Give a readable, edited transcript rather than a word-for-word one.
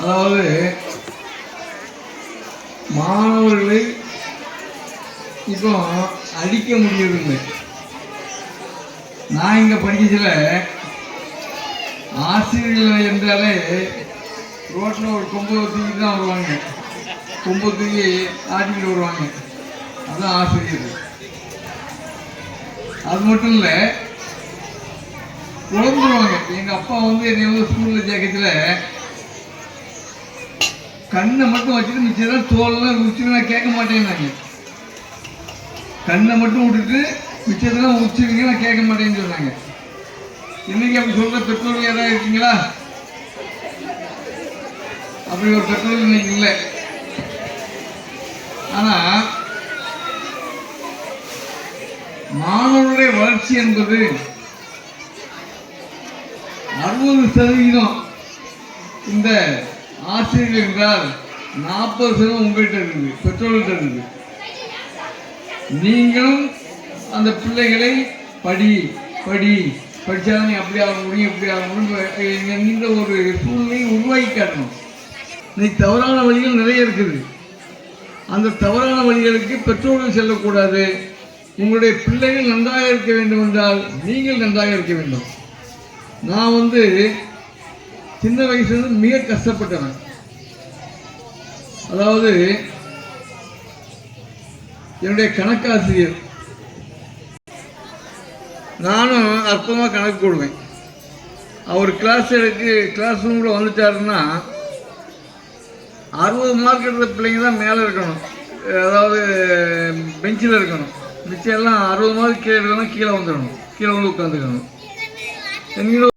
அதாவது மாணவர்களை இப்போ அடிக்க முடியவில்லை. நான் இங்கே படிக்கச்சில ஆசிரியர்கள் என்றாலே ரோட்டில் ஒரு கொம்பை தூக்கிட்டு தான் வருவாங்க, கொம்பை தூக்கி ஆட்டிக்கிட்டு வருவாங்க. அதுதான் ஆசிரியர்கள். அது மட்டும் இல்லை, குழம்புருவாங்க. எங்கள் அப்பா என்னை ஸ்கூலில் சேர்க்கச்சில கண்ணை மட்டும் வச்சுட்டு மிச்சம் தோல்லாம் உரிச்சுட்டு நான் கேட்க மாட்டேன்னாங்க. கண்ணை மட்டும் விட்டுட்டு மிச்சத்தெல்லாம் உரிச்சிருக்கீங்க, நான் கேட்க மாட்டேன்னு சொன்னாங்க. இன்னைக்கு அப்படி சொல்ற பெற்றோர்கள் யாராவது இருக்கீங்களா? அப்படி ஒரு பெற்றோர்கள் இன்னைக்கு இல்லை. ஆனா மாணவர்களுடைய வளர்ச்சி என்பது 60% இந்த ஆசிரியர்கள் என்றால் 40% உங்கள்கிட்ட இருக்குது, பெற்றோர்கள்ட்ட இருக்குது. நீங்களும் அந்த பிள்ளைகளை படி படி படித்தாதான் நீ அப்படி ஆக முடியும் இப்படி ஆக முடியும் என்கின்ற ஒரு சூழ்நிலையை உருவாக்கி காட்டணும். இன்னைக்கு தவறான வழிகள் நிறைய இருக்குது. அந்த தவறான வழிகளுக்கு பெற்றோர்கள் செல்லக்கூடாது. உங்களுடைய பிள்ளைகள் நன்றாக இருக்க வேண்டும் என்றால் நீங்கள் நன்றாக இருக்க வேண்டும். நான் சின்ன வயசுலேருந்து மிக கஷ்டப்பட்டவன். அதாவது என்னுடைய கணக்காசிரியர், நானும் அற்பமாக கணக்கு போடுவேன். அவர் கிளாஸ் ரூமில் வந்துட்டாருன்னா 60 மார்க் எடுத்த பிள்ளைங்க தான் மேலே இருக்கணும், அதாவது பெஞ்சில் இருக்கணும். மிச்சம் எல்லாம் 60 மார்க் கீழே இருக்கணும், கீழே வந்துடணும், கீழே உட்காந்துக்கணும்.